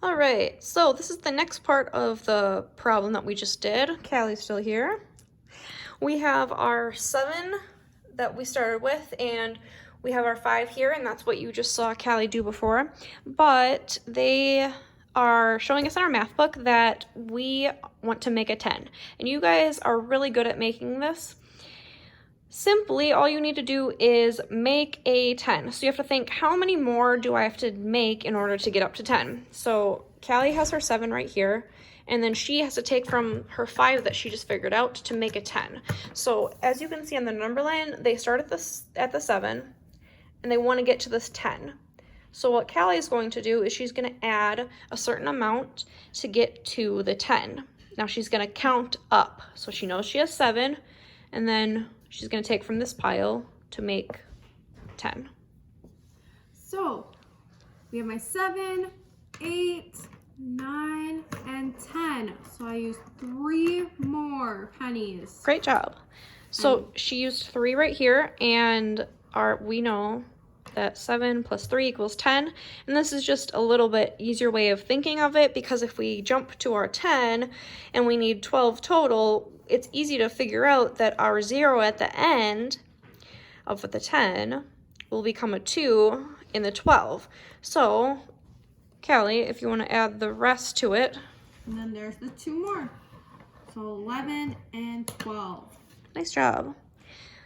All right, so this is the next part of the problem that we just did. Callie's still here. We have our 7 that we started with, and we have our 5 here, and that's what you just saw Callie do before. But they are showing us in our math book that we want to make a 10. And you guys are really good at making this. Simply, all you need to do is make a 10. So you have to think, how many more do I have to make in order to get up to 10? So Callie has her 7 right here, and then she has to take from her 5 that she just figured out to make a 10. So as you can see on the number line, they start at the 7, and they want to get to this 10. So what Callie is going to do is she's going to add a certain amount to get to the 10. Now she's going to count up. So she knows she has 7, and then she's going to take from this pile to make 10. So we have my 7, 8, 9, and 10. So I used 3 more pennies. Great job. So she used 3 right here, and we know that 7 plus 3 equals 10. And this is just a little bit easier way of thinking of it, because if we jump to our 10 and we need 12 total, it's easy to figure out that our 0 at the end of the 10 will become a 2 in the 12. So, Callie, if you want to add the rest to it. And then there's the 2 more. So 11 and 12. Nice job.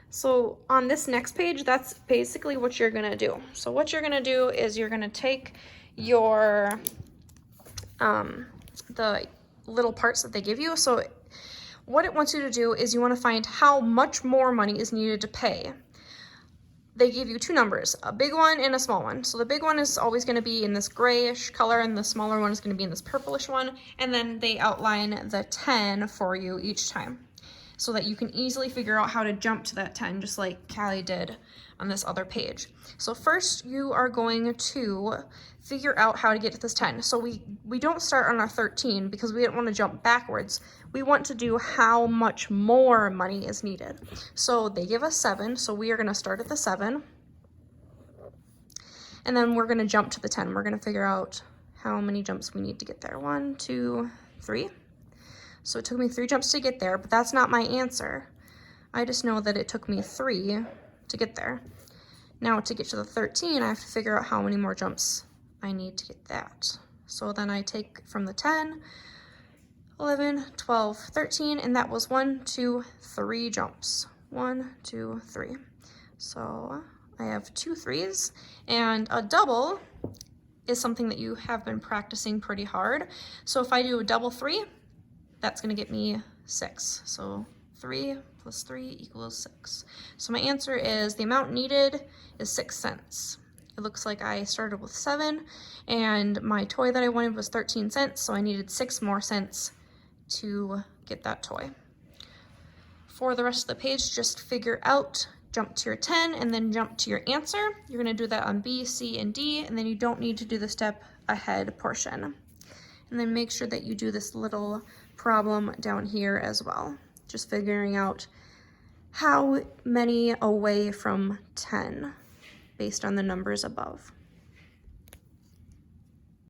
So on this next page, that's basically what you're going to do. So what you're going to do is you're going to take your, the little parts that they give you. So what it wants you to do is you want to find how much more money is needed to pay. They give you 2 numbers, a big one and a small one. So the big one is always going to be in this grayish color, and the smaller one is going to be in this purplish one. And then they outline the 10 for you each time, so that you can easily figure out how to jump to that 10, just like Callie did on this other page. So first you are going to figure out how to get to this 10. So we don't start on our 13 because we don't want to jump backwards. We want to do how much more money is needed. So they give us 7, so we are going to start at the 7. And then we're going to jump to the 10. We're going to figure out how many jumps we need to get there. 1, 2, 3. So it took me 3 jumps to get there, but that's not my answer. I just know that it took me 3 to get there. Now to get to the 13, I have to figure out how many more jumps I need to get that. So then I take from the 10, 11, 12, 13, and that was 1, 2, 3 jumps. 1, 2, 3. So I have 2 3s, and a double is something that you have been practicing pretty hard. So if I do a double 3, that's going to get me 6. So 3 plus 3 equals 6. So my answer is the amount needed is 6 cents. It looks like I started with 7, and my toy that I wanted was 13 cents, so I needed 6 more cents to get that toy. For the rest of the page, just figure out, jump to your 10, and then jump to your answer. You're going to do that on B, C, and D, and then you don't need to do the step ahead portion. And then make sure that you do this little problem down here as well. Just figuring out how many away from 10 based on the numbers above.